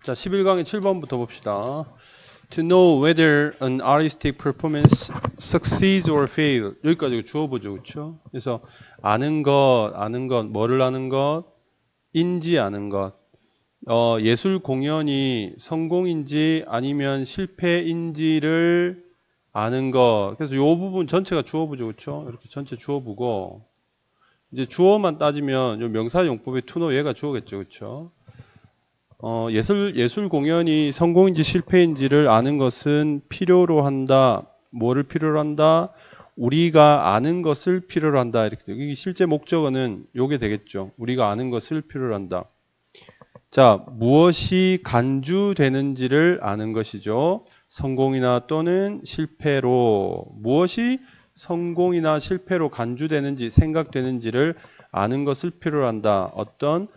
자, 11강의 7번부터 봅시다. To know whether an artistic performance succeeds or fails. 여기까지 주어보죠, 그렇죠? 그래서 아는 것, 뭐를 아는 것, 인지 아는 것. 예술 공연이 성공인지 아니면 실패인지를 아는 것. 그래서 이 부분 전체가 주어보죠, 그렇죠? 이렇게 전체 주어보고 이제 주어만 따지면 요 명사용법의 to know 얘가 주어겠죠, 그렇죠? 예술 공연이 성공인지 실패인지를 아는 것은 필요로 한다. 뭐를 필요로 한다? 우리가 아는 것을 필요로 한다. 이렇게 돼요. 이게 실제 목적어는 요게 되겠죠. 우리가 아는 것을 필요로 한다. 자, 무엇이 간주되는지를 아는 것이죠. 성공이나 또는 실패로 무엇이 성공이나 실패로 간주되는지 생각되는지를 아는 것을 필요로 한다. 어떤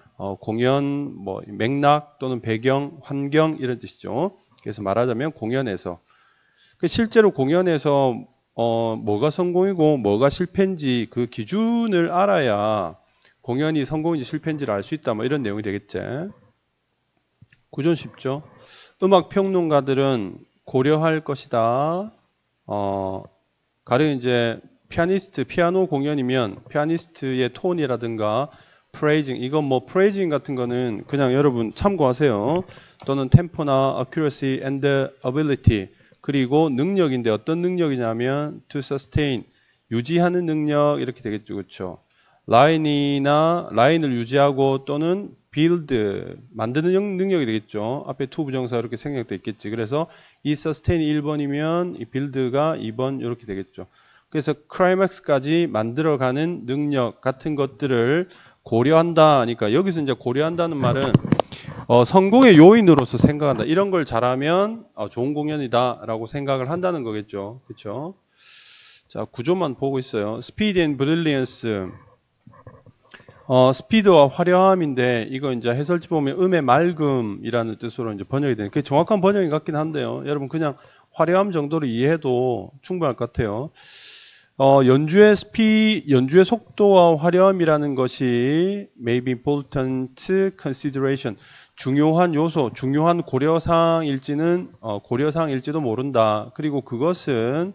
공연, 뭐 맥락 또는 배경, 환경 이런 뜻이죠. 그래서 말하자면 공연에서 실제로 공연에서 뭐가 성공이고 뭐가 실패인지 그 기준을 알아야 공연이 성공인지 실패인지를 알 수 있다. 뭐 이런 내용이 되겠지. 구조는 쉽죠. 음악 평론가들은 고려할 것이다. 가령 이제 피아노 공연이면 피아니스트의 톤이라든가 프레이징, 이건 뭐 프레이징 같은 거는 그냥 여러분 참고하세요. 또는 템포나 accuracy and ability, 그리고 능력인데 어떤 능력이냐면 to sustain, 유지하는 능력 이렇게 되겠죠, 그렇죠? 라인을 유지하고 또는 build, 만드는 능력이 되겠죠. 앞에 to 부정사 이렇게 생략돼 있겠지. 그래서 이 sustain이 1번이면 이 build가 2번 이렇게 되겠죠. 그래서 클라이맥스까지 만들어가는 능력 같은 것들을 고려한다 하니까 여기서 이제 고려한다는 말은 성공의 요인으로서 생각한다. 이런 걸 잘하면 좋은 공연이다 라고 생각을 한다는 거겠죠. 그렇죠? 자, 구조만 보고 있어요. Speed and Brilliance. 스피드와 화려함인데 이거 이제 해설지 보면 음의 맑음이라는 뜻으로 이제 번역이 되는, 그게 정확한 번역인 것 같긴 한데요. 여러분 그냥 화려함 정도로 이해해도 충분할 것 같아요. 연주의 속도와 화려함이라는 것이 may be important consideration, 중요한 요소, 중요한 고려사항일지는 고려사항일지도 모른다. 그리고 그것은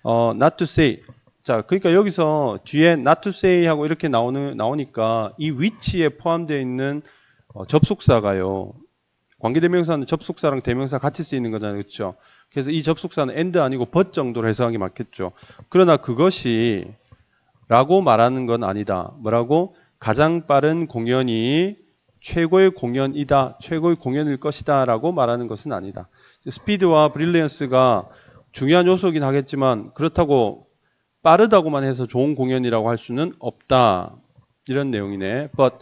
not to say. 자, 그러니까 여기서 뒤에 not to say 하고 이렇게 나오니까 이 which에 포함되어 있는 접속사가요. 관계대명사는 접속사랑 대명사 같이 쓰이는 거잖아요, 그렇죠? 그래서 이 접속사는 and 아니고 but 정도로 해석하는 게 맞겠죠. 그러나 그것이 라고 말하는 건 아니다. 뭐라고? 가장 빠른 공연이 최고의 공연이다, 최고의 공연일 것이다 라고 말하는 것은 아니다. 스피드와 브릴리언스가 중요한 요소이긴 하겠지만 그렇다고 빠르다고만 해서 좋은 공연이라고 할 수는 없다. 이런 내용이네. But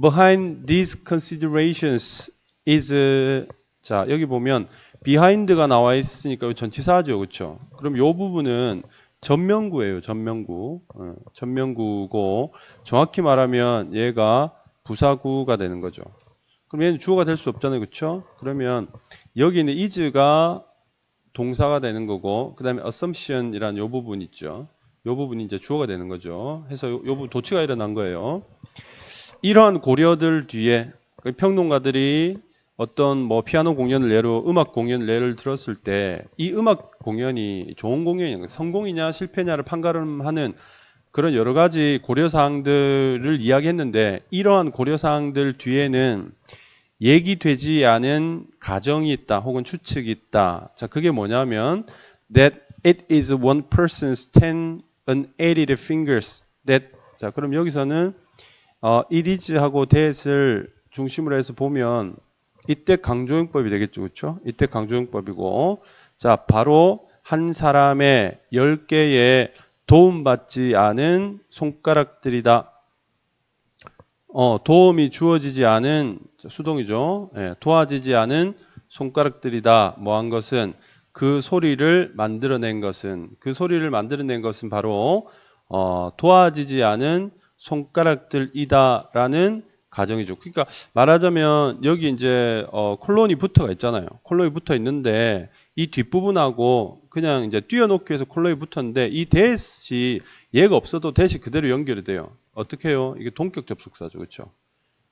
behind these considerations is, 자, 여기 보면 behind가 나와 있으니까 전치사죠, 그렇죠? 그럼 이 부분은 전명구예요, 전명구. 전명구고 정확히 말하면 얘가 부사구가 되는 거죠. 그럼 얘는 주어가 될 수 없잖아요, 그렇죠? 그러면 여기는 is가 동사가 되는 거고, 그 다음에 assumption이라는 요 부분 있죠. 요 부분이 이제 주어가 되는 거죠. 해서 요 부분 도치가 일어난 거예요. 이러한 고려들 뒤에 평론가들이 어떤 뭐 피아노 공연을 예로, 음악 공연을 예를 들었을 때 이 음악 공연이 좋은 공연이냐, 성공이냐 실패냐를 판가름하는 그런 여러 가지 고려사항들을 이야기했는데, 이러한 고려사항들 뒤에는 얘기되지 않은 가정이 있다 혹은 추측이 있다. 자, 그게 뭐냐면 that it is one person's 10 unaided fingers that, 자, 그럼 여기서는 it is 하고 that을 중심으로 해서 보면 이때 강조용법이 되겠죠, 그렇죠? 이때 강조용법이고, 자, 바로 한 사람의 10개의 도움받지 않은 손가락들이다. 도움이 주어지지 않은, 수동이죠. 도와지지 않은 손가락들이다. 뭐한 것은, 그 소리를 만들어낸 것은, 바로 도와지지 않은 손가락들이다라는 가정이죠. 그러니까 말하자면 여기 이제 콜론이 붙어가 있잖아요. 콜론이 붙어 있는데 이 뒷부분하고 그냥 이제 띄워놓기 위해서 콜론이 붙었는데 이 that이 얘가 없어도 that이 그대로 연결이 돼요. 어떻게 해요? 이게 동격 접속사죠, 그렇죠?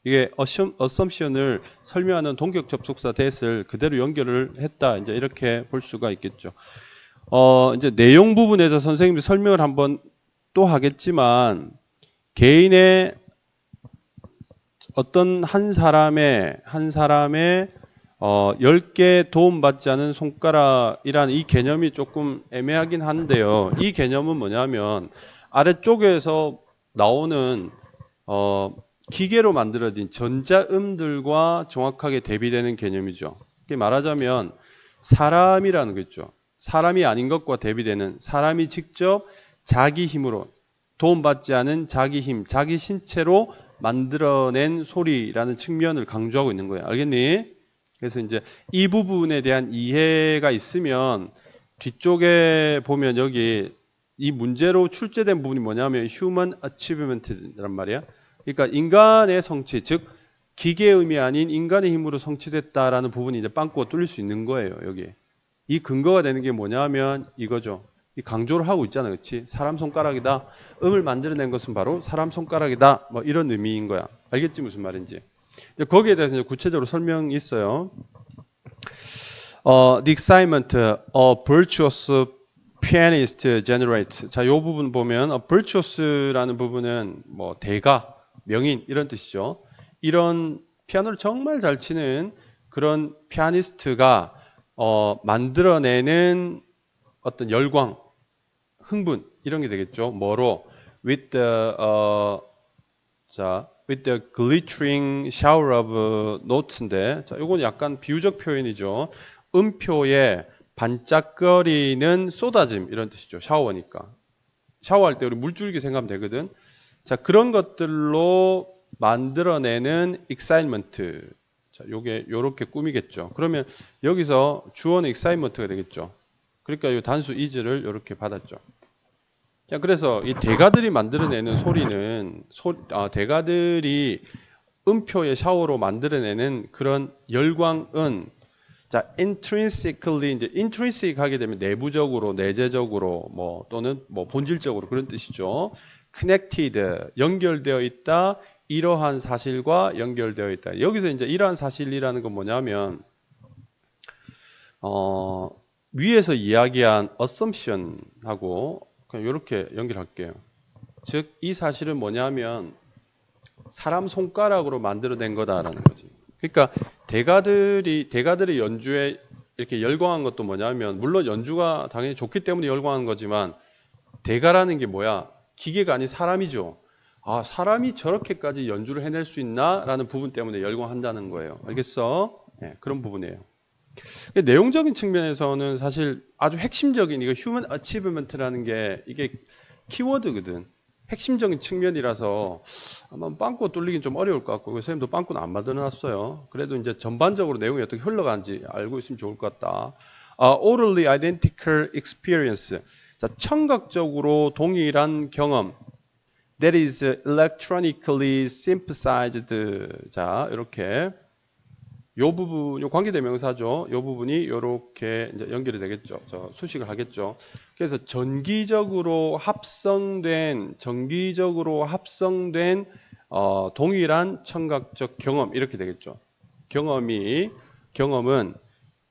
이게 assumption을 설명하는 동격 접속사 that을 그대로 연결을 했다. 이제 이렇게 볼 수가 있겠죠. 이제 내용 부분에서 선생님이 설명을 한번 또 하겠지만 개인의 어떤 한 사람의 10개 도움받지 않은 손가락이라는 이 개념이 조금 애매하긴 한데요. 이 개념은 뭐냐면 아래쪽에서 나오는 기계로 만들어진 전자음들과 정확하게 대비되는 개념이죠. 말하자면 사람이라는 거죠. 사람이 아닌 것과 대비되는, 사람이 직접 자기 힘으로 도움받지 않은 자기 힘, 자기 신체로 만들어낸 소리라는 측면을 강조하고 있는 거예요. 알겠니? 그래서 이제 이 부분에 대한 이해가 있으면 뒤쪽에 보면 여기 이 문제로 출제된 부분이 뭐냐면 human achievement란 말이야. 그러니까 인간의 성취, 즉 기계의 의미 아닌 인간의 힘으로 성취됐다라는 부분이 이제 빵꾸가 뚫릴 수 있는 거예요. 여기 이 근거가 되는 게 뭐냐면 이거죠. 이 강조를 하고 있잖아, 그렇지? 사람 손가락이다. 음을 만들어낸 것은 바로 사람 손가락이다. 뭐 이런 의미인 거야. 알겠지 무슨 말인지? 이제 거기에 대해서 이제 구체적으로 설명이 있어요. The excitement a virtuous pianist generates. 자, 이 부분 보면 virtuous라는 부분은 뭐 대가, 명인 이런 뜻이죠. 이런 피아노를 정말 잘 치는 그런 피아니스트가 만들어내는 어떤 열광, 흥분 이런 게 되겠죠. 뭐로? With the glittering shower of notes인데, 자, 이건 약간 비유적 표현이죠. 음표에 반짝거리는 쏟아짐 이런 뜻이죠. 샤워니까. 샤워할 때 우리 물줄기 생각하면 되거든. 자, 그런 것들로 만들어내는 excitement. 자, 요게 요렇게 꾸미겠죠. 그러면 여기서 주어는 excitement가 되겠죠. 그러니까 이 단수 is를 이렇게 받았죠. 자, 그래서 이 대가들이 만들어내는 소리는 대가들이 음표의 샤워로 만들어내는 그런 열광은 자, intrinsically 이제 intrinsic 하게 되면 내부적으로, 내재적으로 뭐 또는 뭐 본질적으로 그런 뜻이죠. connected 연결되어 있다. 이러한 사실과 연결되어 있다. 여기서 이제 이러한 사실이라는 건 뭐냐면 위에서 이야기한 assumption하고 그냥 이렇게 연결할게요. 즉 이 사실은 뭐냐면 사람 손가락으로 만들어낸 거다라는 거지. 그러니까 대가들의 연주에 이렇게 열광한 것도 뭐냐면 물론 연주가 당연히 좋기 때문에 열광한 거지만 대가라는 게 뭐야? 기계가 아닌 사람이죠. 아, 사람이 저렇게까지 연주를 해낼 수 있나? 라는 부분 때문에 열광한다는 거예요. 알겠어? 네, 그런 부분이에요. 내용적인 측면에서는 사실 아주 핵심적인 이거 human achievement라는 게 이게 키워드거든. 핵심적인 측면이라서 아마 빵꾸 뚫리긴 좀 어려울 것 같고 선생님도 빵꾸는 안 만들어놨어요. 그래도 이제 전반적으로 내용이 어떻게 흘러가는지 알고 있으면 좋을 것 같다. Orally identical experience. 자, 청각적으로 동일한 경험. That is electronically synthesized. 자, 이렇게 요 부분, 요 관계대명사죠. 요 부분이 이렇게 이제 연결이 되겠죠. 수식을 하겠죠. 그래서 전기적으로 합성된 동일한 청각적 경험 이렇게 되겠죠. 경험은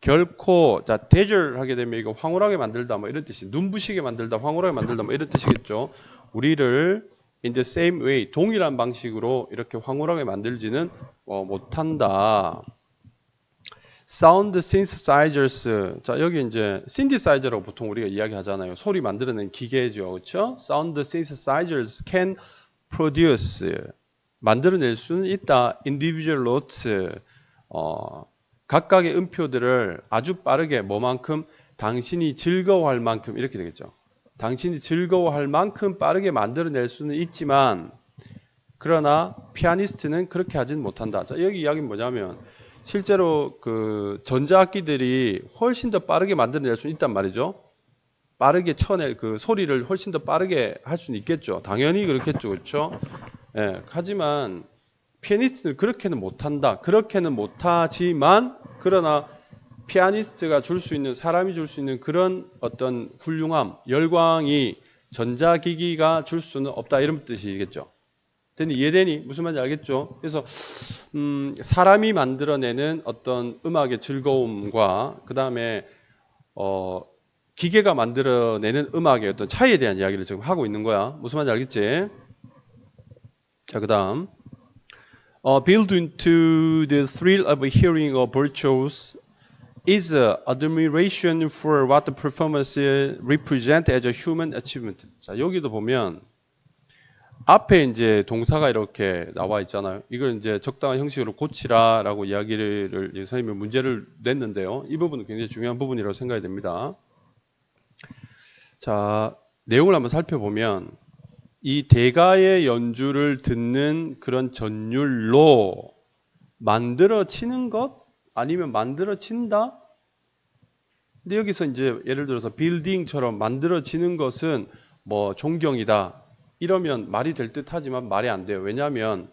결코 자 대절하게 되면 이거 황홀하게 만들다 뭐 이런 뜻이 눈부시게 만들다 황홀하게 만들다 뭐 이런 뜻이겠죠. 우리를 in the same way 동일한 방식으로 이렇게 황홀하게 만들지는 못한다. 사운드 synthesizers. 자, 여기 이제 synthesizer라고 보통 우리가 이야기하잖아요. 소리 만들어낸 기계죠. 그렇죠? Sound synthesizers can produce. 만들어낼 수는 있다. individual notes. 각각의 음표들을 아주 빠르게 뭐만큼 당신이 즐거워할 만큼 이렇게 되겠죠. 당신이 즐거워할 만큼 빠르게 만들어낼 수는 있지만 그러나 피아니스트는 그렇게 하진 못한다. 자, 여기 이야기는 뭐냐면 실제로 그 전자악기들이 훨씬 더 빠르게 만들어낼 수 있단 말이죠. 빠르게 쳐낼 그 소리를 훨씬 더 빠르게 할 수는 있겠죠. 당연히 그렇겠죠. 그렇죠? 예, 하지만 피아니스트는 그렇게는 못한다. 그렇게는 못하지만 그러나 피아니스트가 줄 수 있는 사람이 줄 수 있는 그런 어떤 훌륭함, 열광이 전자기기가 줄 수는 없다. 이런 뜻이겠죠. 됐니? 이해되니? 무슨 말인지 알겠죠? 그래서 사람이 만들어내는 어떤 음악의 즐거움과 그 다음에 기계가 만들어내는 음악의 어떤 차이에 대한 이야기를 지금 하고 있는 거야. 무슨 말인지 알겠지? 자, 그 다음 build into the thrill of hearing a virtuose is a admiration for what the performance represent as a human achievement. 자, 여기도 보면 앞에 이제 동사가 이렇게 나와 있잖아요. 이걸 이제 적당한 형식으로 고치라라고 이야기를 선생님이 문제를 냈는데요. 이 부분은 굉장히 중요한 부분이라고 생각이 됩니다. 자, 내용을 한번 살펴보면 이 대가의 연주를 듣는 그런 전율로 만들어지는 것 아니면 만들어진다? 근데 여기서 이제 예를 들어서 빌딩처럼 만들어지는 것은 뭐 존경이다. 이러면 말이 될 듯하지만 말이 안 돼요. 왜냐하면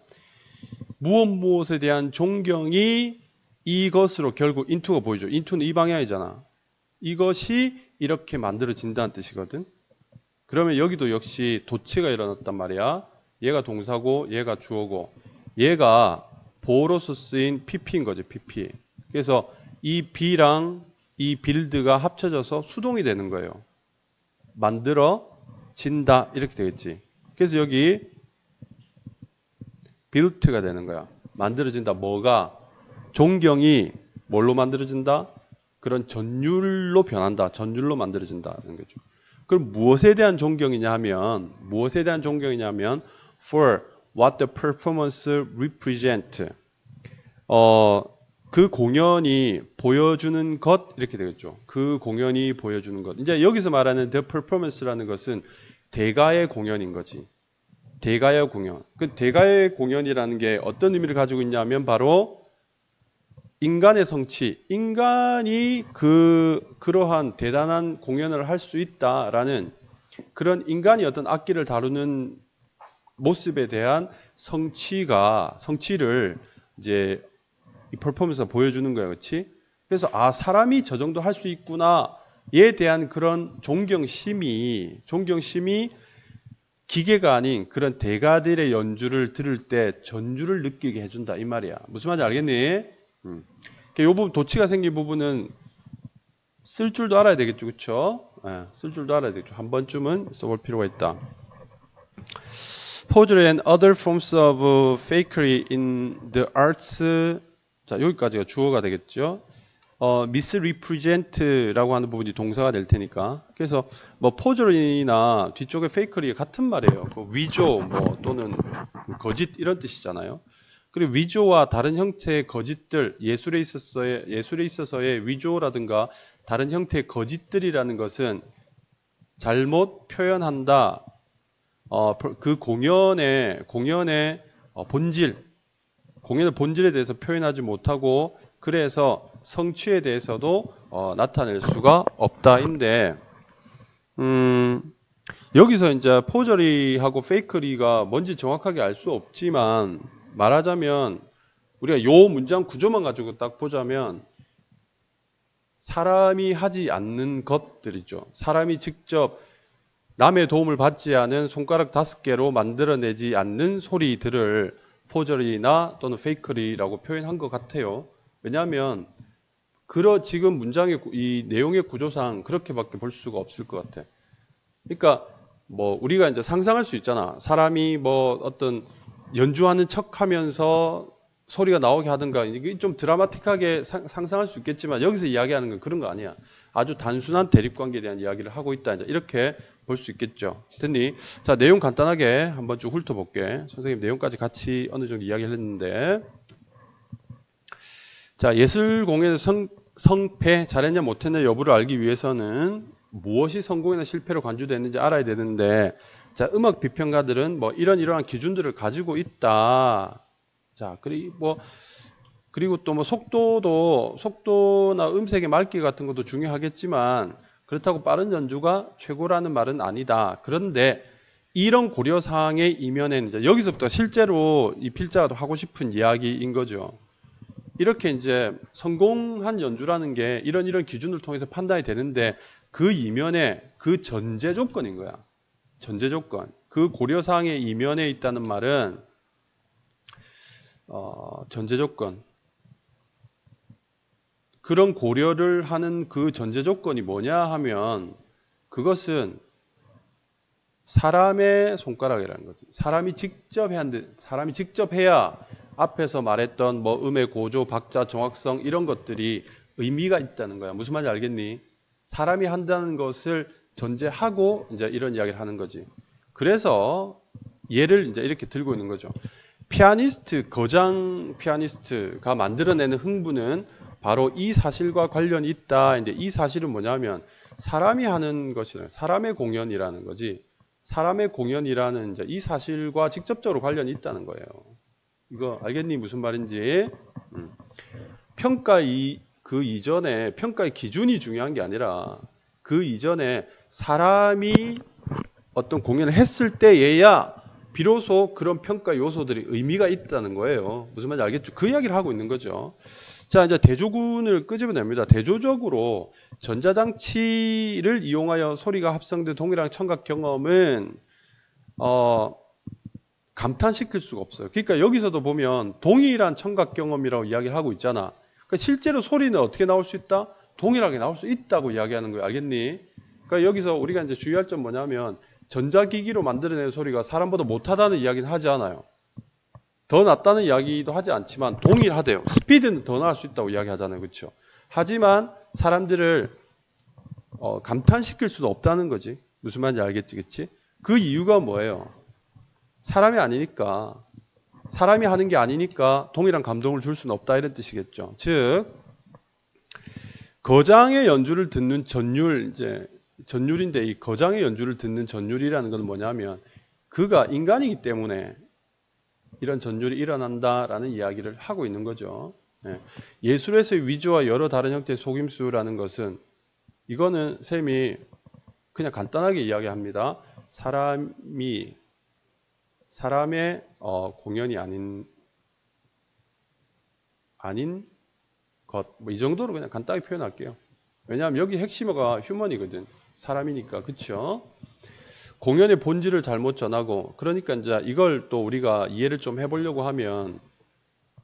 무엇에 대한 존경이 이것으로 결국 인투가 보이죠. 인투는 이 방향이잖아. 이것이 이렇게 만들어진다는 뜻이거든. 그러면 여기도 역시 도치가 일어났단 말이야. 얘가 동사고 얘가 주어고 얘가 보어로서 쓰인 PP인 거죠. PP. 그래서 이 B랑 이 빌드가 합쳐져서 수동이 되는 거예요. 만들어진다 이렇게 되겠지. 그래서 여기 built가 되는 거야. 만들어진다. 뭐가? 존경이 뭘로 만들어진다? 그런 전율로 변한다. 전율로 만들어진다는 거죠. 그럼 무엇에 대한 존경이냐 하면 for what the performance represent. 그 공연이 보여주는 것 이렇게 되겠죠. 그 공연이 보여주는 것. 이제 여기서 말하는 the performance라는 것은 대가의 공연인 거지. 대가의 공연. 그 대가의 공연이라는 게 어떤 의미를 가지고 있냐면 바로 인간의 성취. 인간이 그러한 대단한 공연을 할 수 있다라는 그런 인간이 어떤 악기를 다루는 모습에 대한 성취를 이제 이 퍼포먼스가 보여주는 거야. 그렇지? 그래서 아, 사람이 저 정도 할 수 있구나에 대한 그런 존경심이 기계가 아닌 그런 대가들의 연주를 들을 때 전주를 느끼게 해준다. 이 말이야. 무슨 말인지 알겠니? 이 부분, 도치가 생긴 부분은 쓸 줄도 알아야 되겠죠. 그쵸? 네, 쓸 줄도 알아야 되겠죠. 한 번쯤은 써볼 필요가 있다. Forgery and other forms of fakery in the arts. 자, 여기까지가 주어가 되겠죠. misrepresent라고 하는 부분이 동사가 될 테니까. 그래서 뭐 포저리나 뒤쪽에 fakery 같은 말이에요. 그 위조 뭐 또는 거짓 이런 뜻이잖아요. 그리고 위조와 다른 형태의 거짓들, 예술에 있어서의 위조라든가 다른 형태의 거짓들이라는 것은 잘못 표현한다. 그 공연의 공연의 본질에 대해서 표현하지 못하고 그래서 성취에 대해서도 나타낼 수가 없다인데 여기서 이제 포저리하고 페이커리가 뭔지 정확하게 알 수 없지만 말하자면 우리가 요 문장 구조만 가지고 딱 보자면 사람이 하지 않는 것들이죠. 사람이 직접 남의 도움을 받지 않은 손가락 5개로 만들어내지 않는 소리들을 포저리나 또는 페이커리라고 표현한 것 같아요. 왜냐하면 지금 문장의 이 내용의 구조상 그렇게밖에 볼 수가 없을 것 같아. 그러니까 뭐 우리가 이제 상상할 수 있잖아. 사람이 뭐 어떤 연주하는 척하면서 소리가 나오게 하든가 이게 좀 드라마틱하게 상상할 수 있겠지만 여기서 이야기하는 건 그런 거 아니야. 아주 단순한 대립관계에 대한 이야기를 하고 있다. 이렇게 볼 수 있겠죠. 됐니? 자, 내용 간단하게 한번 쭉 훑어볼게. 선생님 내용까지 같이 어느 정도 이야기를 했는데 자, 예술 공연에서 성패, 잘했냐 못했냐 여부를 알기 위해서는 무엇이 성공이나 실패로 간주됐는지 알아야 되는데 자, 음악 비평가들은 뭐 이러한 기준들을 가지고 있다. 자, 그리고 또 뭐 속도나 음색의 맑기 같은 것도 중요하겠지만 그렇다고 빠른 연주가 최고라는 말은 아니다. 그런데 이런 고려사항의 이면에는 이제 여기서부터 실제로 이 필자가 하고 싶은 이야기인 거죠. 이렇게 이제 성공한 연주라는 게 이런 기준을 통해서 판단이 되는데 그 이면에 그 전제 조건인 거야. 전제 조건. 그 고려사항의 이면에 있다는 말은 전제 조건. 그런 고려를 하는 그 전제 조건이 뭐냐 하면 그것은 사람의 손가락이라는 거지. 사람이 직접 해야 앞에서 말했던 뭐 음의 고조, 박자, 정확성 이런 것들이 의미가 있다는 거야. 무슨 말인지 알겠니? 사람이 한다는 것을 전제하고 이제 이런 이야기를 하는 거지. 그래서 얘를 이제 이렇게 들고 있는 거죠. 거장 피아니스트가 만들어내는 흥분은 바로 이 사실과 관련이 있다. 이제 이 사실은 뭐냐면 사람이 하는 것이라 사람의 공연이라는 거지. 사람의 공연이라는 이제 이 사실과 직접적으로 관련이 있다는 거예요. 이거 알겠니? 무슨 말인지? 그 이전에 평가의 기준이 중요한 게 아니라 그 이전에 사람이 어떤 공연을 했을 때에야 비로소 그런 평가 요소들이 의미가 있다는 거예요. 무슨 말인지 알겠죠? 그 이야기를 하고 있는 거죠. 자, 이제 대조군을 끄집어냅니다. 대조적으로 전자장치를 이용하여 소리가 합성된 동일한 청각 경험은 감탄시킬 수가 없어요. 그러니까 여기서도 보면 동일한 청각 경험이라고 이야기를 하고 있잖아. 그러니까 실제로 소리는 어떻게 나올 수 있다? 동일하게 나올 수 있다고 이야기하는 거예요. 알겠니? 그러니까 여기서 우리가 이제 주의할 점 뭐냐면 전자기기로 만들어내는 소리가 사람보다 못하다는 이야기는 하지 않아요. 더 낫다는 이야기도 하지 않지만 동일하대요. 스피드는 더 나을 수 있다고 이야기하잖아요. 그렇죠? 하지만 사람들을 감탄시킬 수도 없다는 거지. 무슨 말인지 알겠지? 그치? 그 이유가 뭐예요? 사람이 아니니까. 사람이 하는 게 아니니까 동일한 감동을 줄 수는 없다 이런 뜻이겠죠. 즉 거장의 연주를 듣는 전율인데 이 거장의 연주를 듣는 전율이라는 건 뭐냐면 그가 인간이기 때문에 이런 전율이 일어난다라는 이야기를 하고 있는 거죠. 예술에서의 위조와 여러 다른 형태의 속임수라는 것은 이거는 쌤이 그냥 간단하게 이야기합니다. 사람의 공연이 아닌 것, 뭐 이 정도로 그냥 간단하게 표현할게요. 왜냐하면 여기 핵심어가 휴먼이거든. 사람이니까, 그렇죠? 공연의 본질을 잘못 전하고, 그러니까 이제 이걸 또 우리가 이해를 좀 해보려고 하면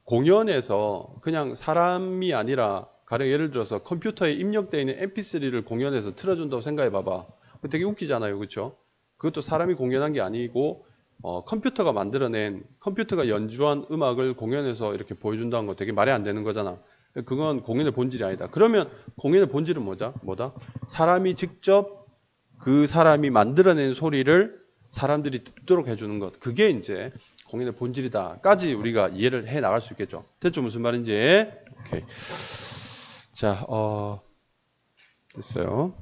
공연에서 그냥 사람이 아니라 가령 예를 들어서 컴퓨터에 입력되어 있는 MP3를 공연에서 틀어준다고 생각해봐봐. 되게 웃기잖아요, 그렇죠? 그것도 사람이 공연한 게 아니고 컴퓨터가 연주한 음악을 공연에서 이렇게 보여준다는 거 되게 말이 안 되는 거잖아. 그건 공연의 본질이 아니다. 그러면 공연의 본질은 뭐다? 사람이 직접 그 사람이 만들어낸 소리를 사람들이 듣도록 해주는 것. 그게 이제 공연의 본질이다까지 우리가 이해를 해 나갈 수 있겠죠. 됐죠? 무슨 말인지? 오케이. 자, 됐어요.